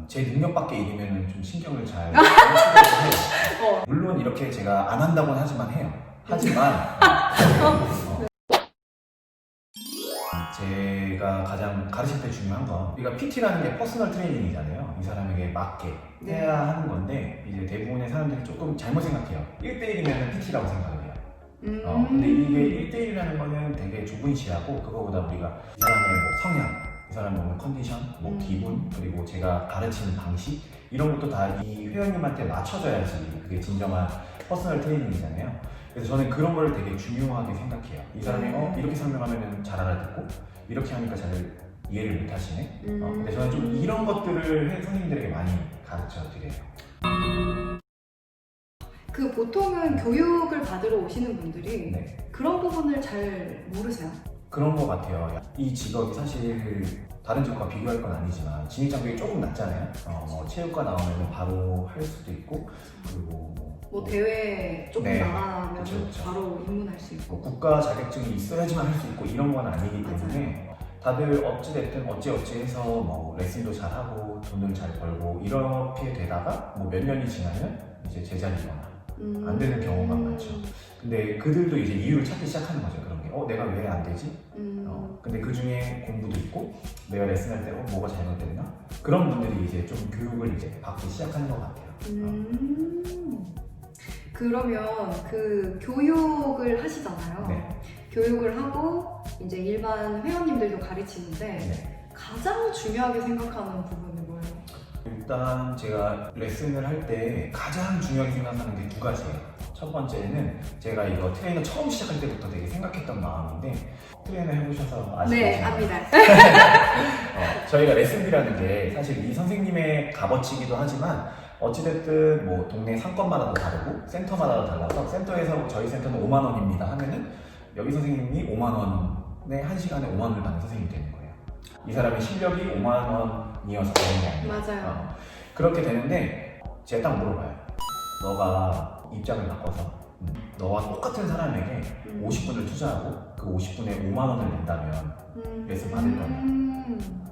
제 능력 밖의 일이면 좀 신경을 잘 해요. 물론 이렇게 제가 안 한다고는 하지만 해요. 하지만 제가 가장 가르칠 때 중요한 건 우리가 PT라는 게 퍼스널 트레이닝이잖아요. 이 사람에게 맞게 해야 하는 건데 이제 대부분의 사람들이 조금 잘못 생각해요. 1대1이면 PT라고 생각을 해요. 근데 이게 1대1이라는 거는 되게 좁은 시야고 그거보다 우리가 이 사람의 뭐 성향, 이 사람의 오늘 컨디션, 뭐 기분, 그리고 제가 가르치는 방식 이런 것도 다 이 회원님한테 맞춰져야지 그게 진정한 퍼스널 트레이닝이잖아요. 그래서 저는 그런 걸 되게 중요하게 생각해요. 이 사람이 이렇게 설명하면 잘 알아듣고 이렇게 하니까 잘 이해를 못 하시네. 근데 저는 좀 이런 것들을 선생님들에게 많이 가르쳐 드려요. 그 보통은 교육을 받으러 오시는 분들이 네. 그런 부분을 잘 모르세요? 그런 것 같아요. 이 직업이 사실 다른 직업과 비교할 건 아니지만 진입 장벽이 조금 낮잖아요. 뭐 체육과 나오면 바로 할 수도 있고 그리고 뭐 대회 조금 네. 나가면 그쵸. 바로 입문할 수 있고 뭐 국가 자격증이 있어야지만 할 수 있고 이런 건 아니기 때문에 다들 어찌됐든 어찌해서 뭐 레슨도 잘하고 돈을 잘 벌고 이렇게 되다가 뭐 몇 년이 지나면 이제 제자리거나 안 되는 경우가 많죠. 근데 그들도 이제 이유를 찾기 시작하는 거죠. 그런 게 내가 왜 안 되지? 근데 그 중에 공부도 있고 내가 레슨할 때 뭐가 잘못됐나? 그런 분들이 이제 좀 교육을 이제 받기 시작하는 것 같아요. 그러면 그 교육을 하시잖아요. 네. 교육을 하고 이제 일반 회원님들도 가르치는데 네. 가장 중요하게 생각하는 부분이 뭐예요? 일단 제가 레슨을 할 때 가장 중요하게 생각하는 게 두 가지예요. 첫 번째는 제가 이거 트레이너 처음 시작할 때부터 되게 생각했던 마음인데 트레이너 해보셔서 아시겠지만 네, 압니다. 저희가 레슨비라는 게 사실 이 선생님의 값어치이기도 하지만 어찌됐든 뭐 동네 상권마다도 다르고 센터마다도 달라서 센터에서 저희 센터는 5만 원입니다 하면은 여기 선생님이 5만 원에 1시간에 5만 원을 받는 선생님이 되는 거예요. 이 사람의 실력이 5만 원이어서 되는 게 아니에요. 맞아요. 그렇게 되는데 제가 딱 물어봐요. 너가 입장을 바꿔서 너와 똑같은 사람에게 50분을 투자하고 그 50분에 5만 원을 낸다면 레슨 받을 거냐?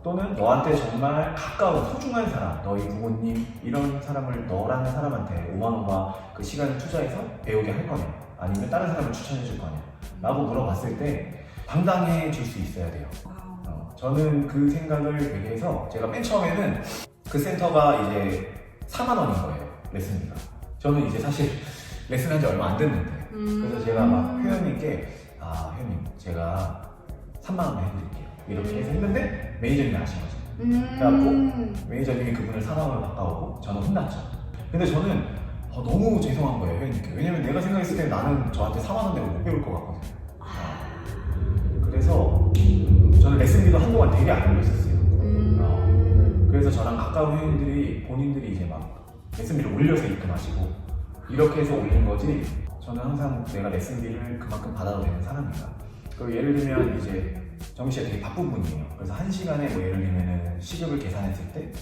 또는 너한테 정말 가까운 소중한 사람, 너희 부모님 이런 사람을 너라는 사람한테 5만 원과 그 시간을 투자해서 배우게 할 거냐? 아니면 다른 사람을 추천해 줄 거냐? 라고 물어봤을 때 당당해 줄 수 있어야 돼요. 저는 그 생각을 되게 해서 제가 맨 처음에는 그 센터가 이제 4만 원인 거예요. 레슨비가. 저는 이제 사실 레슨한 지 얼마 안 됐는데 그래서 제가 막 회원님께 회원님 제가 3만 원에 해드릴게요 이렇게 해서 했는데 매니저님이 아신 거죠. 그래갖고 매니저님이 그분을 4만 원을 바꿔오고 저는 혼났죠. 근데 저는 너무 죄송한 거예요 회원님께. 왜냐면 내가 생각했을 때 나는 저한테 4만 원 내고 못 배울 것 같거든요. 그래서 저는 레슨비도 한동안 되게 안 올렸었어요. 그래서 저랑 가까운 회원들이 본인들이 이제 막 레슨비를 올려서 입금하시고 이렇게 해서 올린 거지 저는 항상 내가 레슨비를 그만큼 받아도 되는 사람인가. 그리고 예를 들면 이제 정민 씨가 되게 바쁜 분이에요. 그래서 1시간에 뭐 예를 들면은 시급을 계산했을 때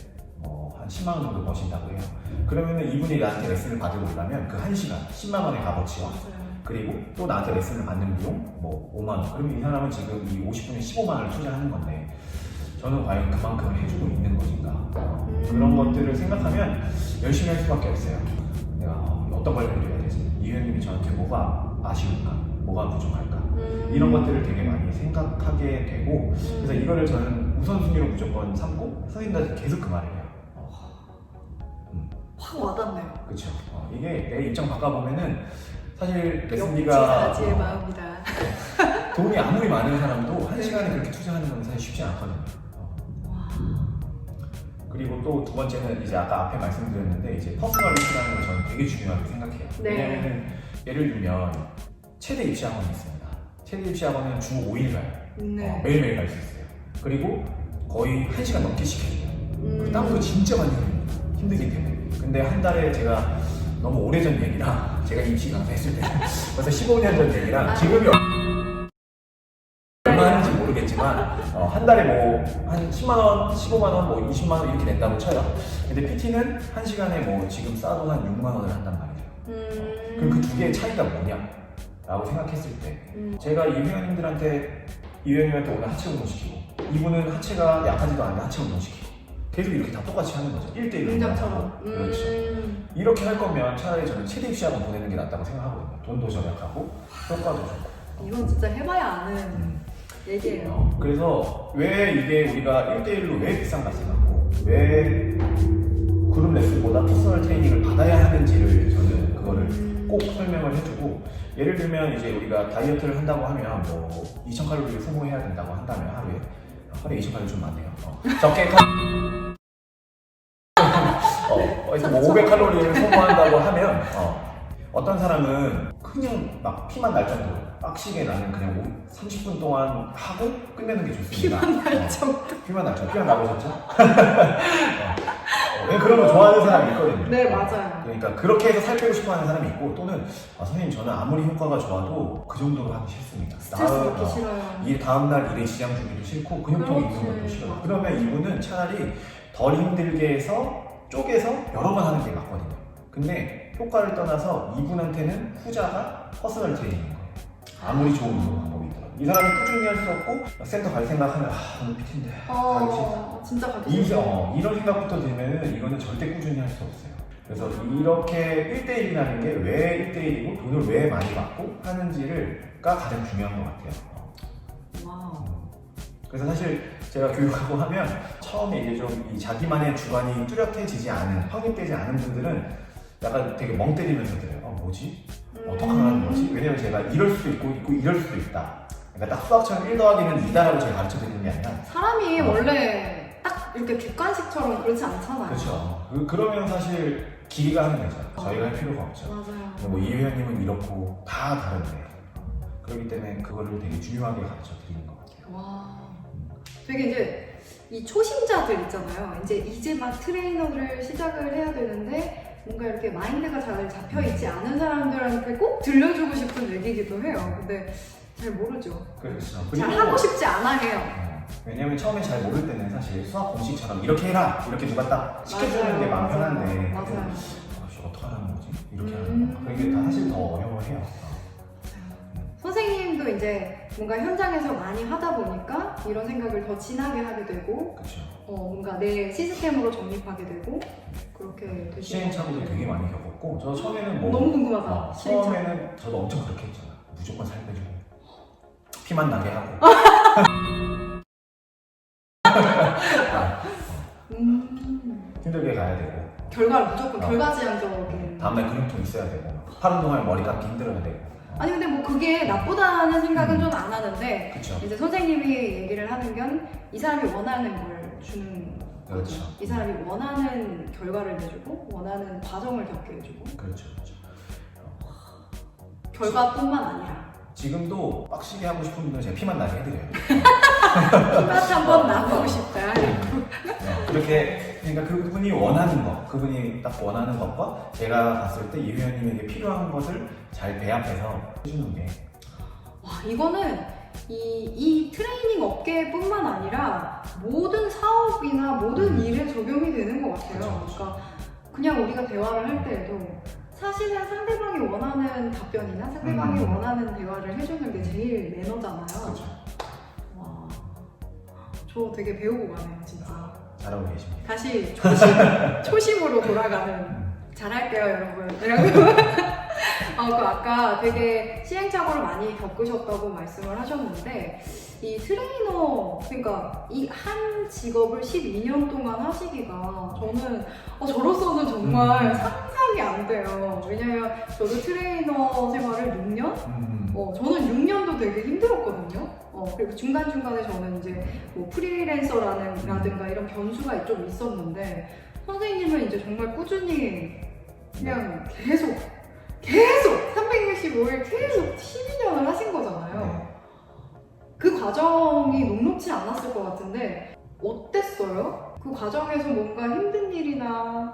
뭐 한 10만 원 정도 버신다고 해요. 그러면은 이분이 나한테 레슨을 받으러 오려면 그 1시간 10만 원의 값어치와 그리고 또 나한테 레슨을 받는 비용 뭐 5만 원. 그러면 이 사람은 지금 이 50분에 15만 원을 투자하는 건데 저는 과연 그만큼을 해주고 있는 것인가. 그런 것들을 생각하면 열심히 할 수밖에 없어요. 내가 어떤 걸 해드려야 되지? 이 회원님이 저한테 뭐가 아쉬울까? 뭐가 부족할까? 이런 것들을 되게 많이 생각하게 되고 그래서 이거를 저는 우선순위로 무조건 삼고 선생님들한테 계속 그 말을 해요. 확 와닿네요. 그렇죠. 이게 내 입장 바꿔보면은 사실 레슨비가 역지사지의 마음이다. 돈이 아무리 많은 사람도 1시간에 그렇게 투자하는 건 사실 쉽지 않거든요. 그리고 또 두 번째는 이제 아까 앞에 말씀드렸는데 이제 퍼스널리티라는 걸 저는 되게 중요하게 생각해요. 네. 왜냐면은 예를 들면 최대 입시 학원이 있습니다. 최대 입시 학원은 주 5일 가요. 네. 매일매일 갈 수 있어요. 그리고 거의 1시간 넘게 시켜줘요. 그리고 땀도 진짜 많이 흘립니다. 힘들기 때문에. 근데 한 달에 제가 너무 오래전 얘기라 제가 입시 강사했을 때 벌써 15년 전 얘기라 지금이 얼마 하는지 모르겠지만 한 달에 뭐 한 10만원, 15만원, 뭐 20만원 이렇게 낸다고 쳐요. 근데 PT는 한 시간에 뭐 지금 싸도 한 6만원을 한단 말이죠. 그럼 그 두 개의 차이가 뭐냐? 라고 생각했을 때 제가 이 회원님한테 오늘 하체 운동 시키고 이분은 하체가 약하지도 않은데 하체 운동 시키고 계속 이렇게 다 똑같이 하는 거죠. 1대1로. 공장처럼. 그렇죠. 이렇게 할 거면 차라리 저는 체대 입시학원 보내는 게 낫다고 생각하거든요. 돈도 절약하고 효과도 좋고. 이건 진짜 해봐야 아는 얘기예요. 그래서 왜 이게 우리가 1대1로 왜 비싼 값을 받고 왜 그룹 레슨보다 퍼스널 트레이닝을 받아야 하는지를 저는 그거를 꼭 설명을 해주고, 예를 들면 이제 우리가 다이어트를 한다고 하면 뭐 2000칼로리를 소모해야 된다고 한다면 하루에 2000칼로리 좀 많네요. 적게 뭐 500칼로리를 소모한다고 하면 어떤 사람은 그냥 막 피만 날 정도로 빡시게 나는 그냥 30분 동안 하고 끝내는 게 좋습니다. 피만 날 정도. 피만 날 정도. 피만 나보셨죠? 그런 거 좋아하는 사람이 있거든요. 네, 맞아요. 그러니까 그렇게 해서 살 빼고 싶어 하는 사람이 있고, 또는 선생님 저는 아무리 효과가 좋아도 그 정도로 하기 싫습니다. 스트레스 받기 싫어요. 이 다음날 일에 지장 주기도 싫고 근육통이 있는 것도 싫어요. 그러면 이분은 차라리 덜 힘들게 해서 쪼개서 여러 번 하는 게 맞거든요. 근데 효과를 떠나서 이분한테는 후자가 퍼스널 트레이닝인 거예요. 아무리 좋은 운동 방법이 있더라도 이 사람이 꾸준히 할 수 없고 센터 갈 생각하면 오늘 PT인데 가기 싫다. 진짜 가기 싫다. 이런 생각부터 들면은 이거는 절대 꾸준히 할 수 없어요. 그래서 이렇게 1대1이라는 게 왜 1대1이고 돈을 왜 많이 받고 하는지가 가장 중요한 것 같아요. 와우. 그래서 사실 제가 교육하고 하면 처음에 이게 좀 이 자기만의 주관이 뚜렷해지지 않은, 확립되지 않은 분들은 약간 되게 멍 때리면서 들어요. 뭐지? 어떻게 하는 거지? 왜냐면 제가 이럴 수도 있고 이럴 수도 있다. 그러니까 딱 수학처럼 1 더하기는 2다라고 제가 가르쳐 드리는 게 아니라, 사람이 원래 딱 이렇게 객관식처럼 그렇지 않잖아요. 그렇죠. 그러면 사실 길이가 하는 거죠. 저희가 할 필요가 없죠. 맞아요. 뭐 이 회원님은 이렇고 다 다른데, 그렇기 때문에 그거를 되게 중요하게 가르쳐 드리는 것 같아요. 와. 되게 이제 이 초심자들 있잖아요. 이제 막 트레이너를 시작을 해야 되는데 뭔가 이렇게 마인드가 잘 잡혀 있지 않은 사람들한테 꼭 들려주고 싶은 얘기기도 해요. 근데 잘 모르죠. 그렇죠. 잘 하고 싶지 않아 해요. 왜냐면 처음에 잘 모를 때는 사실 수학 공식처럼 이렇게 해라 이렇게 누가 딱 시켜주는 게 마음 편한데, 맞아요. 어떻게 하라는 거지? 이렇게 하는 거. 그게 다 사실 더 어려워해요. 선생님도 이제 뭔가 현장에서 많이 하다 보니까 이런 생각을 더 진하게 하게 되고, 그렇죠. 뭔가 내 시스템으로 정립하게 되고 그렇게 되시는 시행착오도 것 같아요. 되게 많이 겪었고, 저 처음에는 뭐 너무 궁금하다. 시행착오. 처음에는 저도 엄청 그렇게 했잖아. 무조건 살 빼주고 피만 나게 하고. 힘들게 가야 되고, 결과를 무조건 결과지향적인. 다음날 근육통 있어야 되고, 하루 동안 머리 감기 힘들어야 되고. 아니 근데 뭐 그게 나쁘다는 생각은 좀 안 하는데, 그렇죠. 이제 선생님이 얘기를 하는 건 이 사람이 원하는 걸 주는 거죠. 그렇죠. 이 사람이 원하는 결과를 내주고 원하는 과정을 겪게 해주고, 그렇죠. 그렇죠. 결과뿐만 아니라 지금도 빡시게 하고 싶은 분들은 제가 피만 나게 해드려요. 피맛 한번 나보고 싶다. 그렇게, 그러니까 그분이 원하는 것, 그분이 딱 원하는 것과 제가 봤을 때 이 회원님에게 필요한 것을 잘 배합해서 해주는 게. 와, 이거는 이 트레이닝 업계뿐만 아니라 모든 사업이나 모든 일에 적용이 되는 것 같아요. 그렇죠. 그러니까 그냥 우리가 대화를 할 때에도 사실은 상대방이 원하는 답변이나 상대방이 원하는 대화를 해주는 게 제일 매너잖아요. 그렇죠. 와, 저 되게 배우고 가네요, 진짜. 잘하고 계십니다. 다시 초심으로 돌아가는. 잘할게요, 여러분. 그 아까 되게 시행착오를 많이 겪으셨다고 말씀을 하셨는데, 이 트레이너, 그러니까 이 한 직업을 12년 동안 하시기가 저는 저로서는 정말 상상이 안 돼요. 왜냐면 저도 트레이너 생활을 6년? 저는 6년도 되게 힘들었거든요. 그리고 중간중간에 저는 이제 뭐 프리랜서라든가 이런 변수가 좀 있었는데, 선생님은 이제 정말 꾸준히 그냥 계속 365일 계속 12년을 하신 거잖아요. 그 과정이 녹록지 않았을 것 같은데 어땠어요? 그 과정에서 뭔가 힘든 일이나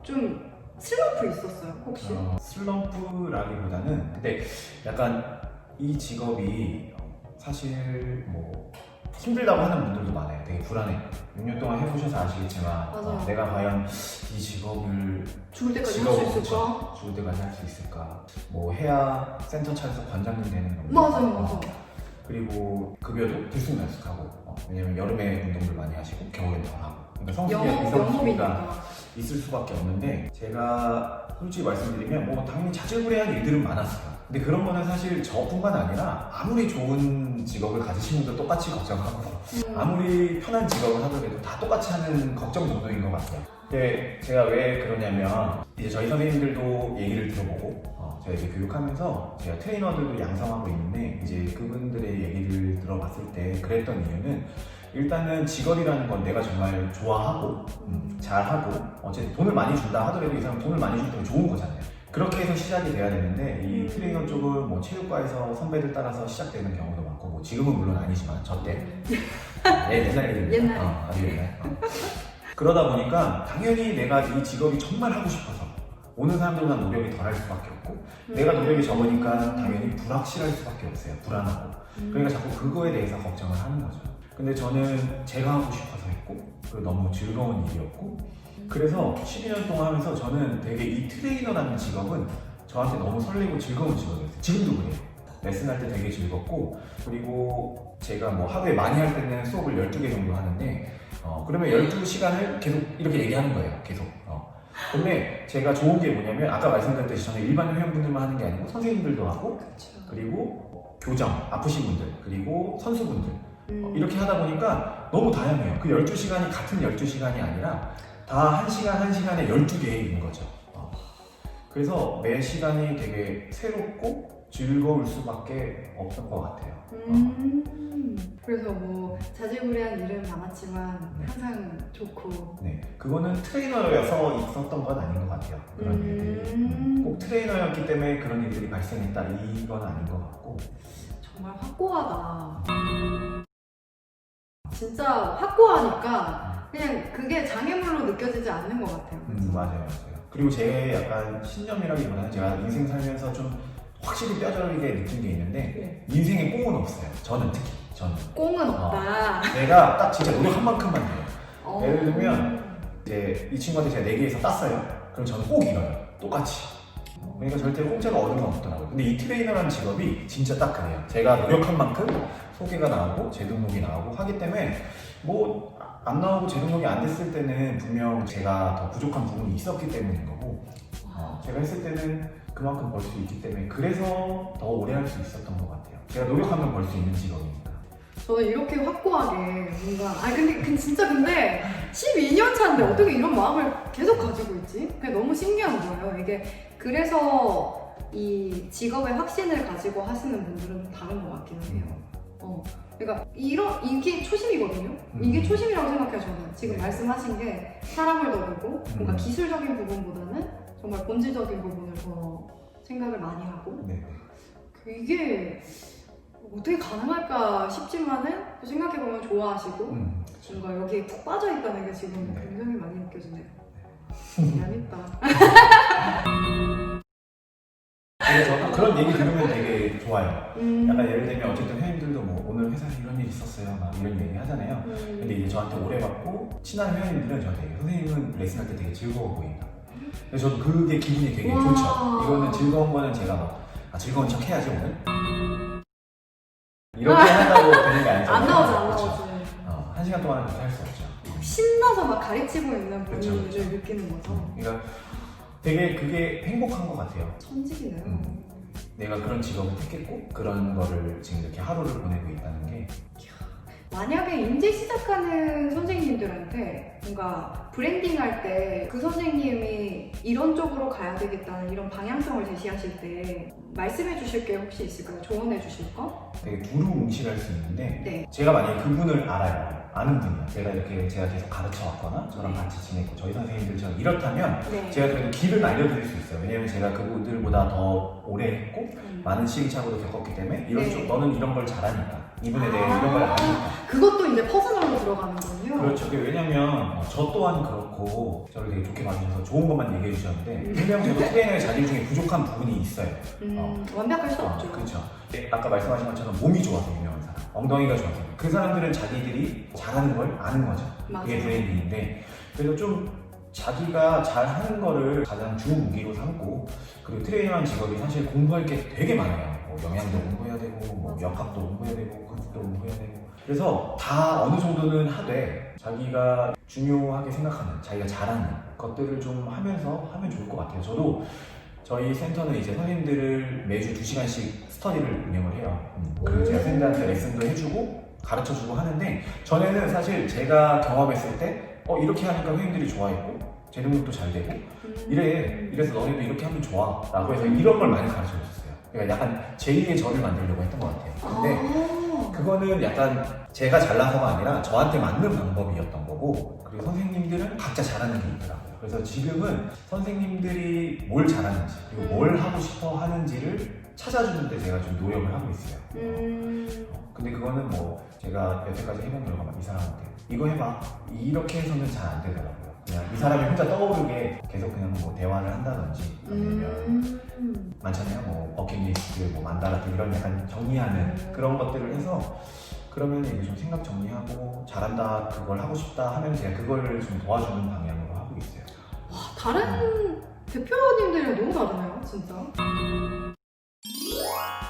좀 슬럼프 있었어요, 혹시? 슬럼프라기보다는, 근데 약간 이 직업이 사실 뭐 힘들다고 하는 분들도 많아요. 되게 불안해. 6년 동안 해보셔서 아시겠지만 내가 과연 이 직업을 죽을 때까지 할 수 있을까? 죽을 때까지 할 수 있을까? 뭐 해야 센터 차에서 관장님 되는 건데. 맞아. 그리고 급여도 들쑥날쑥하고 왜냐면 여름에 운동들 많이 하시고 겨울엔 덜 하고 그러니까 성수기가 영업이니까 있을 수밖에 없는데 제가 솔직히 말씀드리면 뭐 당연히 자질구레한 일들은 많았어요. 근데 그런 거는 사실 저뿐만 아니라 아무리 좋은 직업을 가지신 분도 똑같이 걱정하고 아무리 편한 직업을 하더라도 다 똑같이 하는 걱정 정도인 것 같아요. 근데 제가 왜 그러냐면 이제 저희 선생님들도 얘기를 들어보고 제가 이제 교육하면서 제가 트레이너들도 양성하고 있는데 이제 그분들의 얘기를 들어봤을 때 그랬던 이유는 일단은 직업이라는 건 내가 정말 좋아하고 잘하고 어쨌든 돈을 많이 준다 하더라도 이 사람 돈을 많이 주면 좋은 거잖아요. 그렇게 해서 시작이 돼야 되는데 이 트레이너 쪽은 뭐 체육과에서 선배들 따라서 시작되는 경우도 많고 뭐 지금은 물론 아니지만 저때 옛날 얘기입니다. 아주 옛날. 그러다 보니까 당연히 내가 이 직업이 정말 하고 싶어서 오는 사람들보다 노력이 덜 할 수밖에 없고 내가 노력이 적으니까 당연히 불확실할 수밖에 없어요. 불안하고 그러니까 자꾸 그거에 대해서 걱정을 하는 거죠. 근데 저는 제가 하고 싶어서 했고 그리고 너무 즐거운 일이었고 그래서 12년 동안 하면서 저는 되게 이 트레이너라는 직업은 저한테 너무 설레고 즐거운 직업이었어요. 지금도 그래요. 레슨할 때 되게 즐겁고 그리고 제가 뭐 하루에 많이 할 때는 수업을 12개 정도 하는데 그러면 12시간을 계속 이렇게 얘기하는 거예요. 계속. 근데 제가 좋은 게 뭐냐면 아까 말씀드렸듯이 저는 일반 회원분들만 하는 게 아니고 선생님들도 하고 그리고 교정, 아프신 분들 그리고 선수분들 이렇게 하다 보니까 너무 다양해요. 그 12시간이 같은 12시간이 아니라 다 1시간 1시간에 12개인 거죠. 그래서 매 시간이 되게 새롭고 즐거울 수밖에 없던 것 같아요. 그래서 뭐 자질구레한 일은 많았지만 항상 좋고 네, 그거는 트레이너여서 있었던 건 아닌 것 같아요. 그런 일들이 꼭 트레이너였기 때문에 그런 일들이 발생했다 이건 아닌 것 같고 정말 확고하다. 진짜 확고하니까 그냥 그게 장애물로 느껴지지 않는 것 같아요. 맞아요. 그리고 제 약간 신념이라기보다는 제가 인생 살면서 좀 확실히 뼈저리게 느낀 게 있는데 인생에 꽁은 없어요. 저는 특히 꽁은 없다. 내가 딱 진짜 노력한 만큼만 돼요. 예를 들면 이제 이 친구한테 제가 4개에서 땄어요. 그럼 저는 꼭 이뤄요. 똑같이. 그러니까 절대 공짜로 얻은 건 없더라고요. 근데 이 트레이너라는 직업이 진짜 딱 그래요. 제가 노력한 만큼 소개가 나오고 재등록이 나오고 하기 때문에 뭐 안 나오고 재등록이 안 됐을 때는 분명 제가 더 부족한 부분이 있었기 때문인 거고 제가 했을 때는 그만큼 벌 수 있기 때문에 그래서 더 오래 할 수 있었던 것 같아요. 제가 노력하면 벌 수 있는 직업이니까. 저는 이렇게 확고하게 뭔가 근데 진짜 12년 차인데 어떻게 이런 마음을 계속 가지고 있지? 그게 너무 신기한 거예요. 이게 그래서 이 직업의 확신을 가지고 하시는 분들은 다른 것 같기는 해요. 그러니까 이게 초심이거든요. 이게 초심이라고 생각해요. 저는 지금 말씀하신 게 사람을 더 보고 뭔가 기술적인 부분보다는 정말 본질적인 부분을 더 생각을 많이 하고 이게 어떻게 가능할까 싶지만은 또 생각해보면 좋아하시고 뭔가 여기에 푹 빠져있다는 게 지금 굉장히 많이 느껴지네요. 재밌다. 저도 그런 얘기 들으면 되게 좋아요. 약간 예를 들면 어쨌든 회원님들도 뭐 오늘 회사에 이런 일이 있었어요 막 이런 얘기 하잖아요. 근데 이제 저한테 오래 받고 친한 회원님들은 저한테 선생님은 레슨할 때 되게 즐거워 보인다. 그래서 저도 그게 기분이 되게 좋죠. 이거는 즐거운 거는 제가 막 즐거운 척 해야지 오늘 이렇게 한다고 되는 게 아니잖아요. 안 나오지. 1시간 동안은 그렇게 할 수 없죠. 신나서 막 가르치고 있는 분을 그쵸. 느끼는 거죠. 그러니까 되게 그게 행복한 것 같아요. 천직이네요. 내가 그런 직업을 택했고 그런 거를 지금 이렇게 하루를 보내고 있다는 게 만약에 이제 시작하는 선생님들한테 뭔가 브랜딩할 때 그 선생님이 이런 쪽으로 가야 되겠다는 이런 방향성을 제시하실 때 말씀해 주실 게 혹시 있을까요? 조언해 주실 거? 되게 두루뭉실할 수 있는데 제가 만약에 그분을 알아요. 아는 분이야. 제가 계속 가르쳐 왔거나 저랑 같이 지냈고 저희 선생님들처럼 이렇다면 제가 그래도 길을 알려드릴 수 있어요. 왜냐면 제가 그분들보다 더 오래 했고 많은 시행착오를 겪었기 때문에 이런 쪽 너는 이런 걸 잘하니까 이분에 대해 이런 걸 아니까 그것도 이제 퍼스널로 들어가는군요. 그렇죠. 왜냐면 저 또한 그렇고 저를 되게 좋게 봐주셔서 좋은 것만 얘기해 주셨는데 분명 저도 트레이너의 자질 중에 부족한 부분이 있어요. 완벽할 수 없죠. 그렇죠. 아까 말씀하신 것처럼 몸이 좋아서 유명한 사람, 엉덩이가 좋아서 그 사람들은 자기들이 잘하는 걸 아는 거죠. 맞아요. 그게 브레인인데 그래서 좀 자기가 잘하는 거를 가장 주 무기로 삼고 그리고 트레이너라는 직업이 사실 공부할 게 되게 많아요. 뭐 영양도 공부해야 되고 뭐 역학도 공부해야 되고 그것도 공부해야 되고 그래서 다 어느 정도는 하되 자기가 중요하게 생각하는 자기가 잘하는 것들을 좀 하면서 하면 좋을 것 같아요. 저도 저희 센터는 이제 선생님들을 매주 2시간씩 스터디를 운영을 해요. 그 제가 선생님들한테 레슨도 해주고 가르쳐주고 하는데 전에는 사실 제가 경험했을 때 이렇게 하니까 선생님들이 좋아했고 제 능력도 잘 되고 이래서 너네도 이렇게 하면 좋아 라고 해서 이런 걸 많이 가르쳐줬어요. 그러니까 약간 제2의 저를 만들려고 했던 것 같아요. 근데 그거는 약간 제가 잘나서가 아니라 저한테 맞는 방법이었던 거고 그리고 선생님들은 각자 잘하는 게 있더라고요. 그래서 지금은 선생님들이 뭘 잘하는지 그리고 뭘 하고 싶어 하는지를 찾아주는데 제가 좀 노력을 하고 있어요. 근데 그거는 뭐 제가 여태까지 해본 결과만 이 사람한테 이거 해봐 이렇게 해서는 잘 안 되더라고요. 그냥 이 사람이 혼자 떠오르게 계속 그냥 뭐 대화를 한다든지 아니면 많잖아요. 뭐 버킷리스트, 뭐 만다라트 이런 약간 정리하는 그런 것들을 해서 그러면 이제 좀 생각 정리하고 잘한다 그걸 하고 싶다 하면 제가 그걸 좀 도와주는 방향으로 하고 있어요. 와, 다른 대표님들이랑 너무 다르네요, 진짜.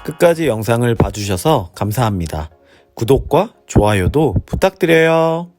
끝까지 영상을 봐주셔서 감사합니다. 구독과 좋아요도 부탁드려요.